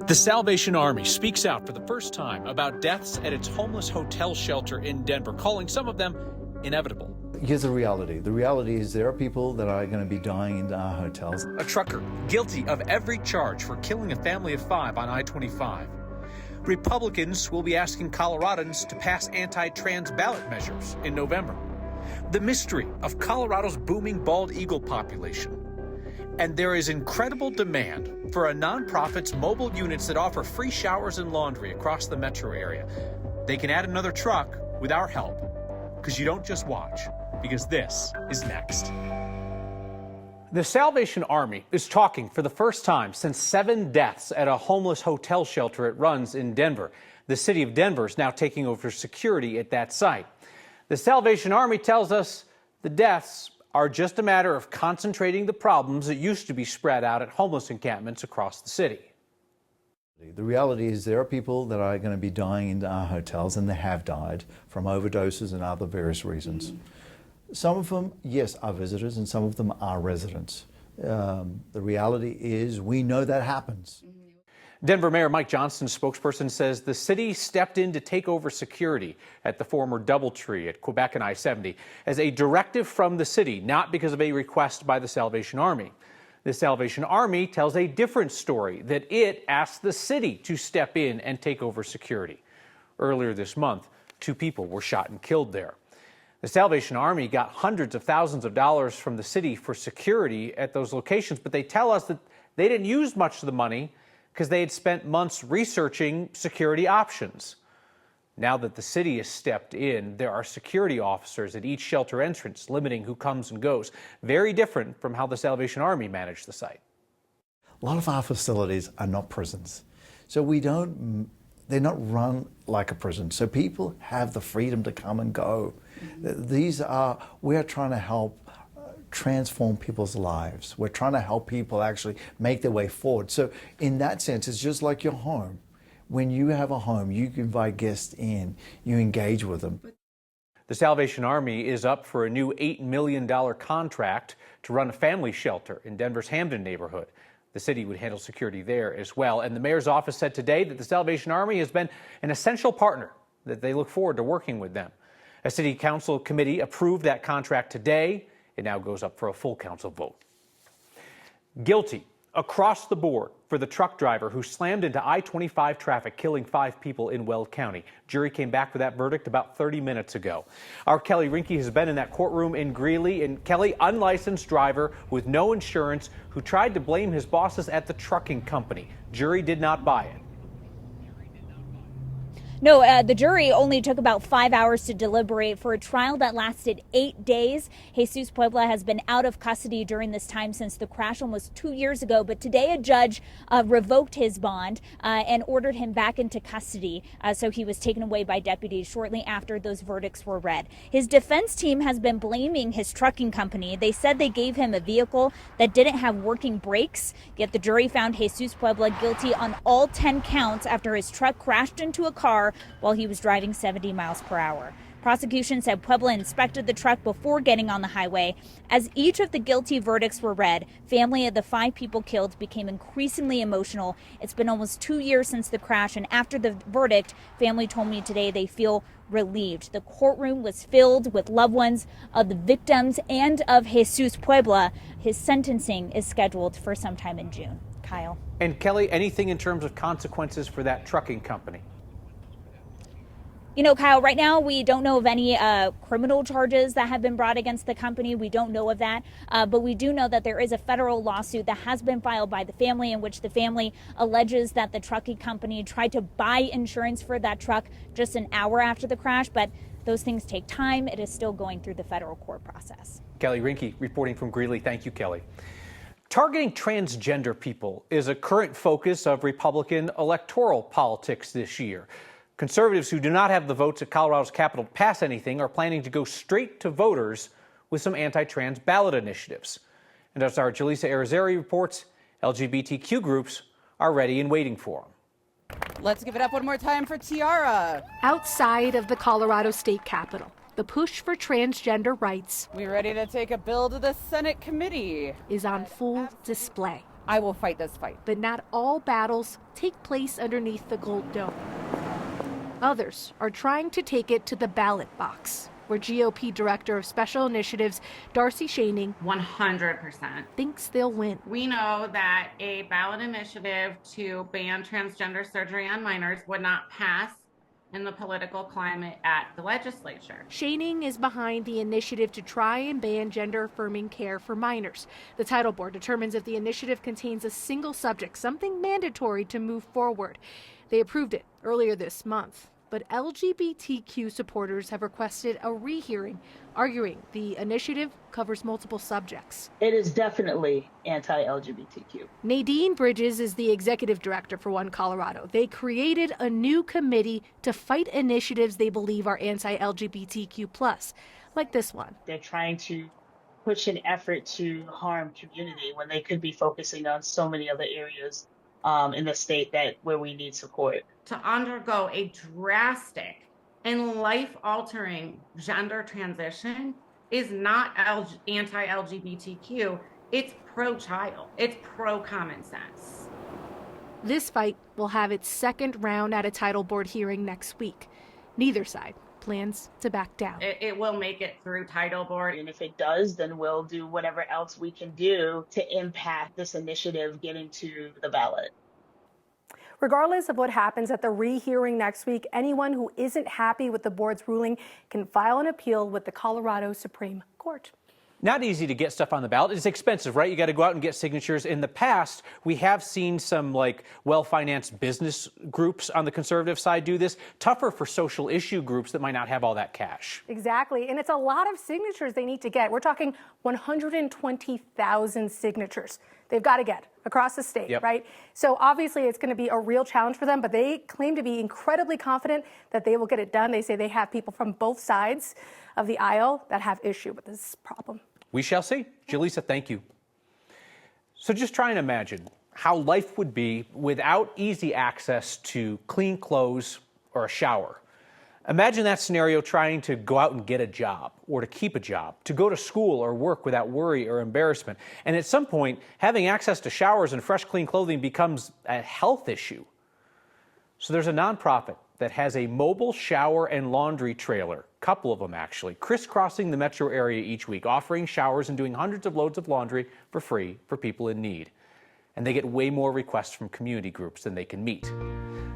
The Salvation Army speaks out for the first time about deaths at its homeless hotel shelter in Denver, calling some of them inevitable. Here's the reality. The reality is there are people that are going to be dying in our hotels. A trucker guilty of every charge for killing a family of 5 on I-25. Republicans will be asking Coloradans to pass anti-trans ballot measures in November. The mystery of Colorado's booming bald eagle population. And there is incredible demand for a nonprofit's mobile units that offer free showers and laundry across the metro area. They can add another truck with our help, because you don't just watch, because this is next. The Salvation Army is talking for the first time since 7 deaths at a homeless hotel shelter it runs in Denver. The city of Denver is now taking over security at that site. The Salvation Army tells us the deaths are just a matter of concentrating the problems that used to be spread out at homeless encampments across the city. The reality is there are people that are going to be dying in our hotels, and they have died from overdoses and other various reasons. Some of them, yes, are visitors, and some of them are residents. The reality is we know that happens. Denver Mayor Mike Johnston's spokesperson says the city stepped in to take over security at the former Doubletree at Quebec and I-70 as a directive from the city, not because of a request by the Salvation Army. The Salvation Army tells a different story, that it asked the city to step in and take over security. Earlier this month, 2 people were shot and killed there. The Salvation Army got hundreds of thousands of dollars from the city for security at those locations, but they tell us that they didn't use much of the money because they had spent months researching security options. Now that the city has stepped in, there are security officers at each shelter entrance, limiting who comes and goes. Very different from how the Salvation Army managed the site. A lot of our facilities are not prisons. So they're not run like a prison. So people have the freedom to come and go. We're trying to help transform people's lives. We're trying to help people actually make their way forward. So in that sense, it's just like your home. When you have a home, you invite guests in, you engage with them. The Salvation Army is up for a new $8 million contract to run a family shelter in Denver's Hamden neighborhood. The city would handle security there as well. And the mayor's office said today that the Salvation Army has been an essential partner, that they look forward to working with them. A city council committee approved that contract today. It now goes up for a full council vote. Guilty across the board for the truck driver who slammed into I-25 traffic, killing 5 people in Weld County. Jury came back with that verdict about 30 minutes ago. Our Kelly Rinke has been in that courtroom in Greeley. And Kelly, unlicensed driver with no insurance who tried to blame his bosses at the trucking company. Jury did not buy it. No, the jury only took about 5 hours to deliberate for a trial that lasted 8 days. Jesus Puebla has been out of custody during this time since the crash almost 2 years ago. But today a judge revoked his bond and ordered him back into custody. So he was taken away by deputies shortly after those verdicts were read. His defense team has been blaming his trucking company. They said they gave him a vehicle that didn't have working brakes. Yet the jury found Jesus Puebla guilty on all 10 counts after his truck crashed into a car while he was driving 70 miles per hour. Prosecution said Puebla inspected the truck before getting on the highway. As each of the guilty verdicts were read, family of the 5 people killed became increasingly emotional. It's been almost 2 years since the crash, and after the verdict, family told me today they feel relieved. The courtroom was filled with loved ones of the victims and of Jesus Puebla. His sentencing is scheduled for sometime in June. Kyle. And Kelly, anything in terms of consequences for that trucking company? You know, Kyle, right now we don't know of any criminal charges that have been brought against the company. We don't know of that. But we do know that there is a federal lawsuit that has been filed by the family in which the family alleges that the trucking company tried to buy insurance for that truck just an hour after the crash. But those things take time. It is still going through the federal court process. Kelly Rinke reporting from Greeley. Thank you, Kelly. Targeting transgender people is a current focus of Republican electoral politics this year. Conservatives who do not have the votes at Colorado's Capitol to pass anything are planning to go straight to voters with some anti-trans ballot initiatives. And as our Jaleesa Arizari reports, LGBTQ groups are ready and waiting for them. Let's give it up one more time for Tiara. Outside of the Colorado State Capitol, the push for transgender rights We ready to take a bill to the Senate committee is on full display. I will fight this fight. But not all battles take place underneath the gold dome. Others are trying to take it to the ballot box, where GOP Director of Special Initiatives Darcy Schoening 100% thinks they'll win. We know that a ballot initiative to ban transgender surgery on minors would not pass in the political climate at the legislature. Schoening is behind the initiative to try and ban gender-affirming care for minors. The title board determines if the initiative contains a single subject, something mandatory to move forward. They approved it earlier this month. But LGBTQ supporters have requested a rehearing, arguing the initiative covers multiple subjects. It is definitely anti-LGBTQ. Nadine Bridges is the executive director for One Colorado. They created a new committee to fight initiatives they believe are anti-LGBTQ+, like this one. They're trying to push an effort to harm community when they could be focusing on so many other areas in the state where we need support. To undergo a drastic and life-altering gender transition is not anti-LGBTQ. It's pro-child. It's pro-common sense. This fight will have its second round at a title board hearing next week. Neither side plans to back down. It will make it through title board. And if it does, then we'll do whatever else we can do to impact this initiative getting to the ballot. Regardless of what happens at the rehearing next week, anyone who isn't happy with the board's ruling can file an appeal with the Colorado Supreme Court. Not easy to get stuff on the ballot. It's expensive, right? You got to go out and get signatures. In the past, we have seen some well-financed business groups on the conservative side do this. Tougher for social issue groups that might not have all that cash. Exactly. And it's a lot of signatures they need to get. We're talking 120,000 signatures they've got to get across the state, yep. Right? So obviously it's going to be a real challenge for them, but they claim to be incredibly confident that they will get it done. They say they have people from both sides of the aisle that have issue with this problem. We shall see. Jaleesa, thank you. So just try and imagine how life would be without easy access to clean clothes or a shower. Imagine that scenario trying to go out and get a job or to keep a job, to go to school or work without worry or embarrassment. And at some point, having access to showers and fresh, clean clothing becomes a health issue. So there's a nonprofit that has a mobile shower and laundry trailer, a couple of them actually, crisscrossing the metro area each week, offering showers and doing hundreds of loads of laundry for free for people in need. And they get way more requests from community groups than they can meet.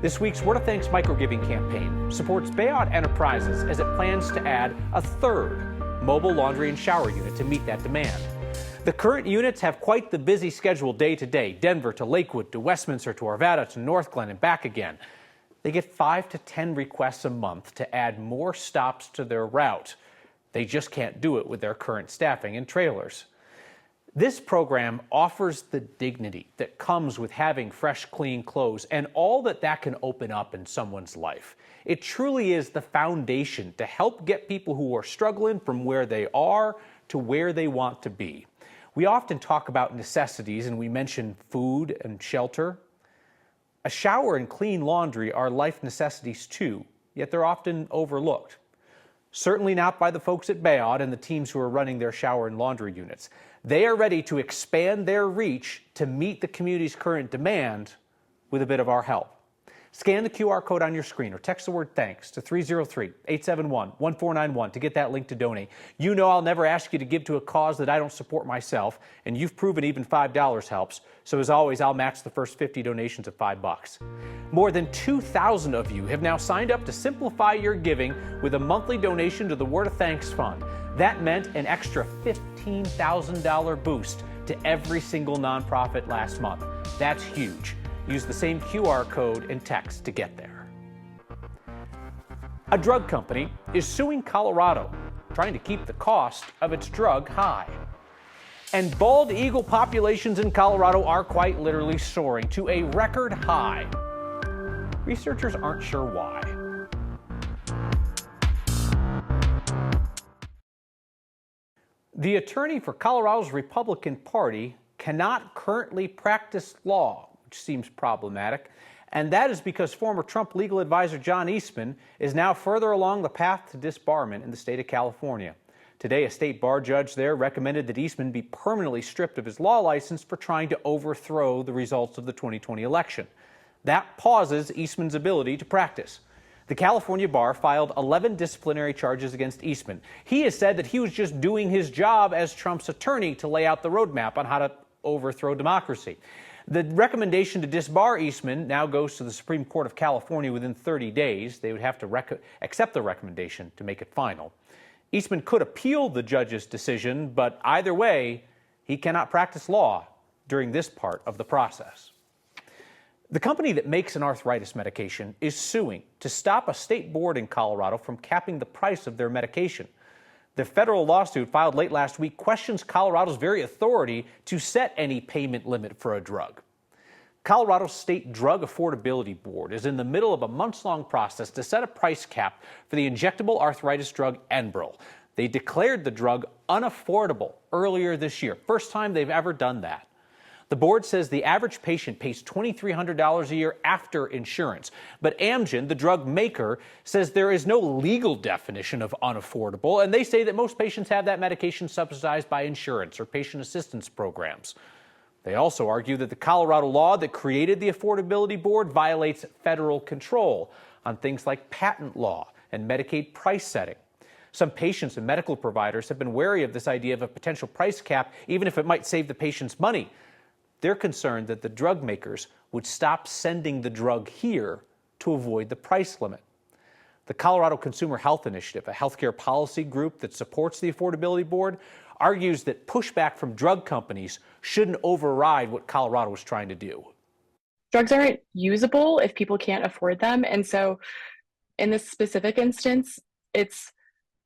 This week's Word of Thanks microgiving campaign supports Bayard Enterprises as it plans to add a third mobile laundry and shower unit to meet that demand. The current units have quite the busy schedule day to day, Denver to Lakewood to Westminster to Arvada to North Glen and back again. They get 5 to 10 requests a month to add more stops to their route. They just can't do it with their current staffing and trailers. This program offers the dignity that comes with having fresh, clean clothes and all that can open up in someone's life. It truly is the foundation to help get people who are struggling from where they are to where they want to be. We often talk about necessities and we mention food and shelter. A shower and clean laundry are life necessities too, yet they're often overlooked. Certainly not by the folks at Bayard and the teams who are running their shower and laundry units. They are ready to expand their reach to meet the community's current demand with a bit of our help. Scan the QR code on your screen or text the word THANKS to 303-871-1491 to get that link to donate. You know I'll never ask you to give to a cause that I don't support myself, and you've proven even $5 helps. So as always, I'll match the first 50 donations of $5. More than 2,000 of you have now signed up to simplify your giving with a monthly donation to the Word of Thanks Fund. That meant an extra $15,000 boost to every single nonprofit last month. That's huge. Use the same QR code and text to get there. A drug company is suing Colorado, trying to keep the cost of its drug high. And bald eagle populations in Colorado are quite literally soaring to a record high. Researchers aren't sure why. The attorney for Colorado's Republican Party cannot currently practice law, which seems problematic, and that is because former Trump legal advisor John Eastman is now further along the path to disbarment in the state of California. Today, a state bar judge there recommended that Eastman be permanently stripped of his law license for trying to overthrow the results of the 2020 election. That pauses Eastman's ability to practice. The California bar filed 11 disciplinary charges against Eastman. He has said that he was just doing his job as Trump's attorney to lay out the roadmap on how to overthrow democracy. The recommendation to disbar Eastman now goes to the Supreme Court of California within 30 days. They would have to accept the recommendation to make it final. Eastman could appeal the judge's decision, but either way, he cannot practice law during this part of the process. The company that makes an arthritis medication is suing to stop a state board in Colorado from capping the price of their medication. The federal lawsuit filed late last week questions Colorado's very authority to set any payment limit for a drug. Colorado's State Drug Affordability Board is in the middle of a months-long process to set a price cap for the injectable arthritis drug Enbrel. They declared the drug unaffordable earlier this year, first time they've ever done that. The board says the average patient pays $2,300 a year after insurance. But Amgen, the drug maker, says there is no legal definition of unaffordable, and they say that most patients have that medication subsidized by insurance or patient assistance programs. They also argue that the Colorado law that created the Affordability Board violates federal control on things like patent law and Medicaid price setting. Some patients and medical providers have been wary of this idea of a potential price cap, even if it might save the patient's money. They're concerned that the drug makers would stop sending the drug here to avoid the price limit. The Colorado Consumer Health Initiative, a healthcare policy group that supports the Affordability Board, argues that pushback from drug companies shouldn't override what Colorado is trying to do. Drugs aren't usable if people can't afford them. And so in this specific instance, it's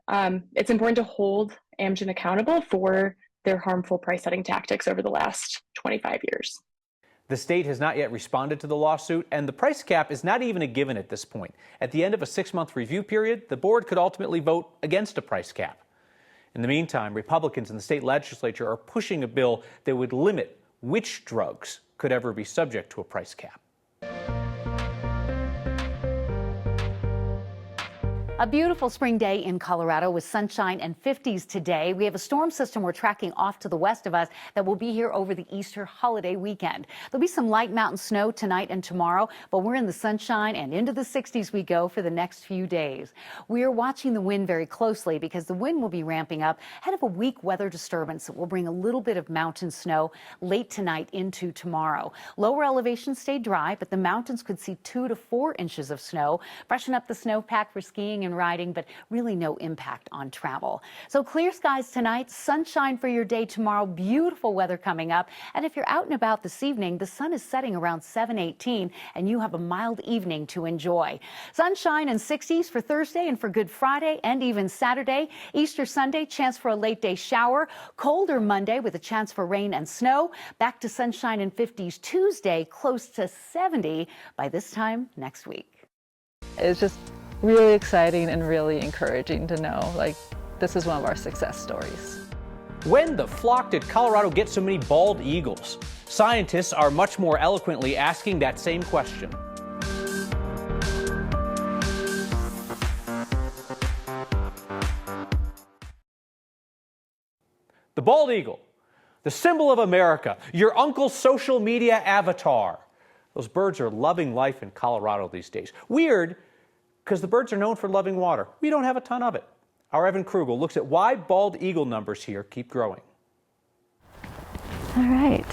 important to hold Amgen accountable for their harmful price setting tactics over the last 25 years. The state has not yet responded to the lawsuit, and the price cap is not even a given at this point. At the end of a 6-month review period, the board could ultimately vote against a price cap. In the meantime, Republicans in the state legislature are pushing a bill that would limit which drugs could ever be subject to a price cap. A beautiful spring day in Colorado with sunshine and 50s today. We have a storm system we're tracking off to the west of us that will be here over the Easter holiday weekend. There'll be some light mountain snow tonight and tomorrow, but we're in the sunshine and into the 60s we go for the next few days. We are watching the wind very closely because the wind will be ramping up ahead of a weak weather disturbance that will bring a little bit of mountain snow late tonight into tomorrow. Lower elevations stay dry, but the mountains could see 2 to 4 inches of snow. Freshen up the snowpack for skiing and riding, but really no impact on travel. So clear skies tonight, sunshine for your day tomorrow, beautiful weather coming up. And if you're out and about this evening, the sun is setting around 7:18 and you have a mild evening to enjoy. Sunshine and 60s for Thursday and for Good Friday and even Saturday. Easter Sunday, chance for a late day shower. Colder Monday with a chance for rain and snow. Back to sunshine and 50s Tuesday, close to 70 by this time next week. It's just really exciting and really encouraging to know, like, this is one of our success stories. When the flock did Colorado get so many bald eagles? Scientists are much more eloquently asking that same question. The bald eagle, the symbol of America, your uncle's social media avatar. Those birds are loving life in Colorado these days. Weird, because the birds are known for loving water. We don't have a ton of it. Our Evan Krugel looks at why bald eagle numbers here keep growing. All right.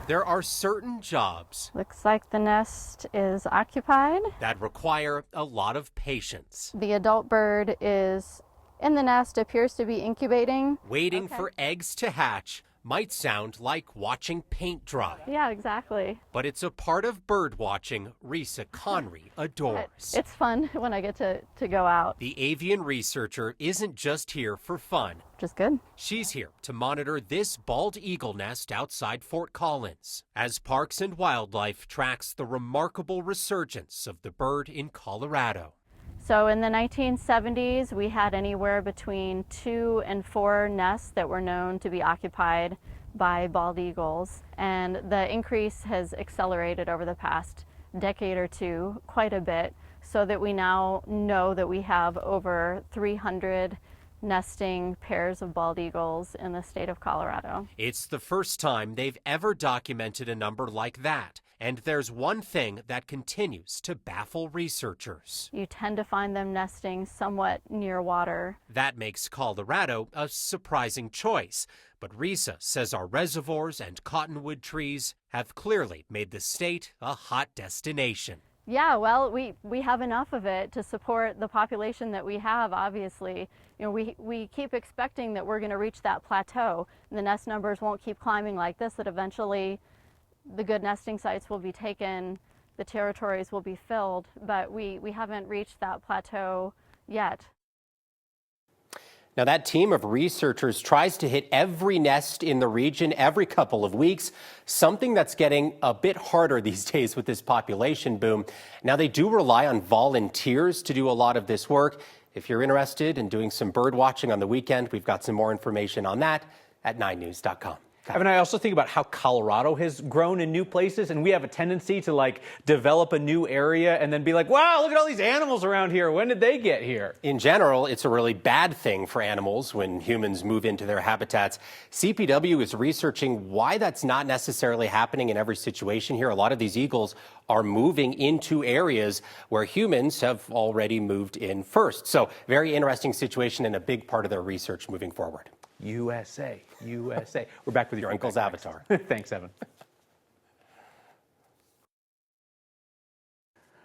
There are certain jobs. Looks like the nest is occupied. That require a lot of patience. The adult bird is in the nest, appears to be incubating. Waiting for eggs to hatch might sound like watching paint dry. Yeah, exactly. But it's a part of bird watching Risa Conry adores. It's fun when I get to go out. The avian researcher isn't just here for fun. Which is good. She's here to monitor this bald eagle nest outside Fort Collins as Parks and Wildlife tracks the remarkable resurgence of the bird in Colorado. So in the 1970s, we had anywhere between 2 and 4 nests that were known to be occupied by bald eagles. And the increase has accelerated over the past decade or two quite a bit, so that we now know that we have over 300 nesting pairs of bald eagles in the state of Colorado. It's the first time they've ever documented a number like that. And there's one thing that continues to baffle researchers. You tend to find them nesting somewhat near water. That makes Colorado a surprising choice. But Risa says our reservoirs and cottonwood trees have clearly made the state a hot destination. Yeah, well, we have enough of it to support the population that we have, obviously. You know, we keep expecting that we're going to reach that plateau. And the nest numbers won't keep climbing like this, that eventually the good nesting sites will be taken, the territories will be filled, but we haven't reached that plateau yet. Now, that team of researchers tries to hit every nest in the region every couple of weeks, something that's getting a bit harder these days with this population boom. Now, they do rely on volunteers to do a lot of this work. If you're interested in doing some bird watching on the weekend, we've got some more information on that at 9news.com. Evan, I also think about how Colorado has grown in new places, and we have a tendency to like develop a new area and then be like, wow, look at all these animals around here. When did they get here? In general, it's a really bad thing for animals when humans move into their habitats. CPW is researching why that's not necessarily happening in every situation here. A lot of these eagles are moving into areas where humans have already moved in first. So very interesting situation and a big part of their research moving forward. USA, USA. We're back with your uncle's avatar. Thanks, Evan.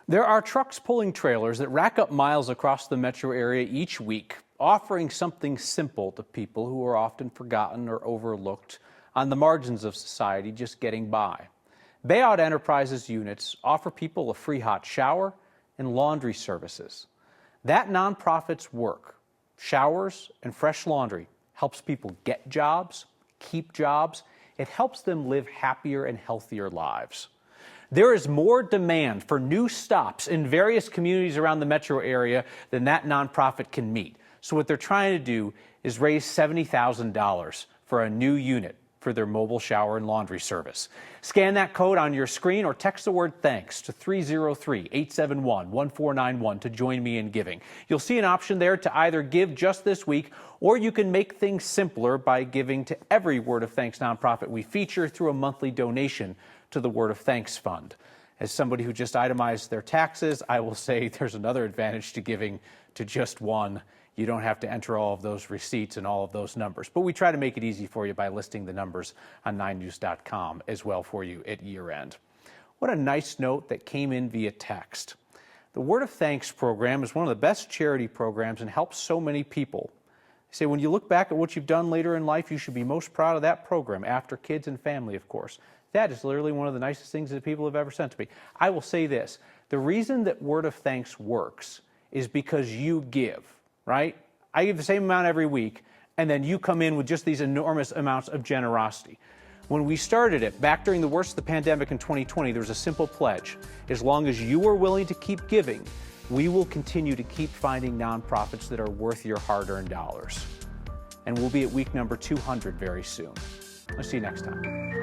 There are trucks pulling trailers that rack up miles across the metro area each week, offering something simple to people who are often forgotten or overlooked on the margins of society, just getting by. Bayout Enterprises units offer people a free hot shower and laundry services. That nonprofit's work, showers and fresh laundry, helps people get jobs, keep jobs. It helps them live happier and healthier lives. There is more demand for new stops in various communities around the metro area than that nonprofit can meet. So what they're trying to do is raise $70,000 for a new unit for their mobile shower and laundry service. Scan that code on your screen or text the word thanks to 303-871-1491 to join me in giving. You'll see an option there to either give just this week, or you can make things simpler by giving to every Word of Thanks nonprofit we feature through a monthly donation to the Word of Thanks Fund. As somebody who just itemized their taxes, I will say there's another advantage to giving to just one. You don't have to enter all of those receipts and all of those numbers. But we try to make it easy for you by listing the numbers on 9news.com as well for you at year end. What a nice note that came in via text. The Word of Thanks program is one of the best charity programs and helps so many people. They say when you look back at what you've done later in life, you should be most proud of that program, after kids and family, of course. That is literally one of the nicest things that people have ever sent to me. I will say this, the reason that Word of Thanks works is because you give. Right? I give the same amount every week, and then you come in with just these enormous amounts of generosity. When we started it, back during the worst of the pandemic in 2020, there was a simple pledge. As long as you are willing to keep giving, we will continue to keep finding nonprofits that are worth your hard-earned dollars. And we'll be at week number 200 very soon. I'll see you next time.